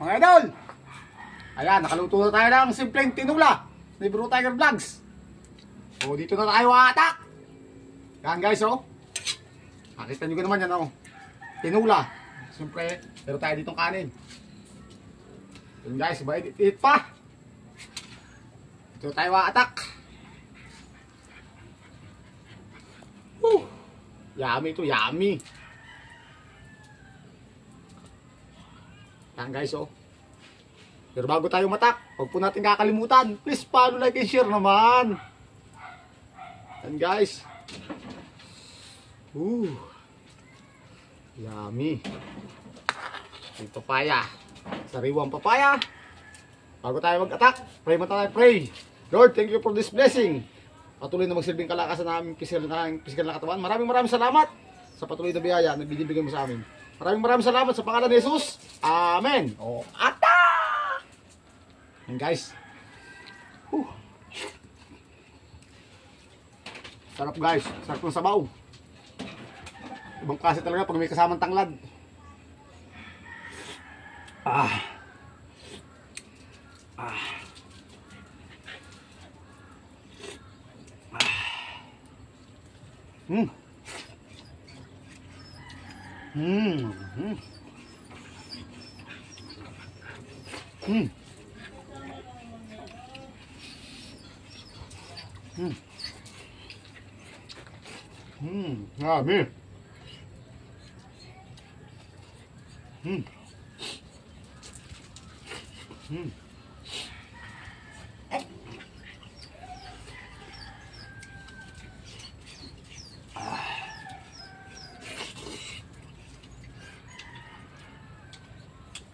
Mga idol, ayan, nakaluto na tayo ng simpleng tinula ni Bro Tiger Vlogs. O, dito na tayo atak. Yan guys, oh. Nakita nyo naman yan, oh. Tinula. Siyempre, pero tayo ditong kanin. Yan guys, iba edit pa. Dito tayo atak. Yummy to, yummy. Yan guys, oh. Pero bago tayo matak, huwag po natin kakalimutan, please follow, like, and share naman. Yan guys. Yummy. Yung papaya. Sariwang papaya. Bago tayo mag-attack, pray mo tayo, pray. Lord, thank you for this blessing. Patuloy na magsilbing kalakasan na aming pisikal na katawan. Maraming salamat sa patuloy na biyaya na binibigay mo sa amin. Maraming salamat sa pangalan ni Jesus. Amen. O, attack! Yan guys. Sarap guys. Sarap ng sabaw. Ibang klase talaga pag may kasamang tanglad. Grabe.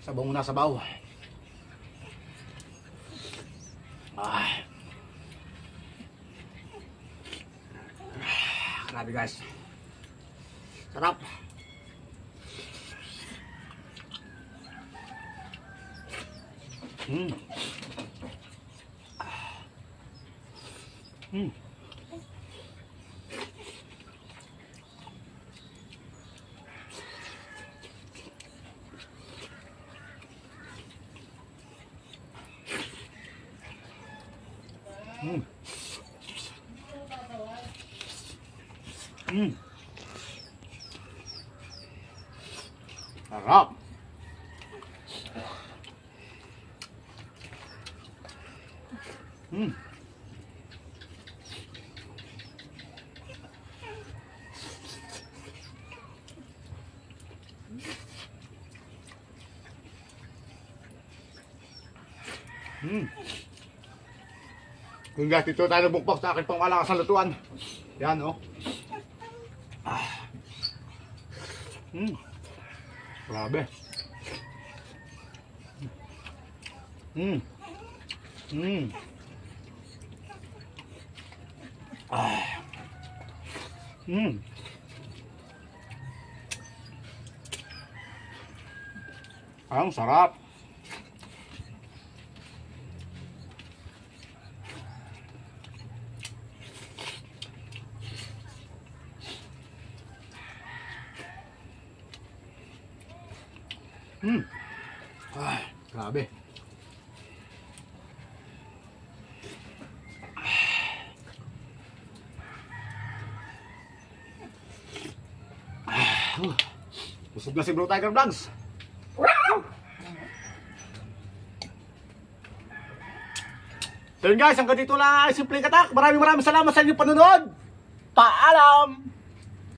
Sabaw muna, sabaw. Grabe guys. Sarap. Sarap. Kung guys, dito tayo bukbak sa akin pang malakas na lutuan. Yan, oh. Grabe. Ang sarap. Grabe. Busog na si Bro Tiger Vlogs. So yun guys, hanggang dito lang ay simpleng attack. Maraming salamat sa inyong panonood. Paalam!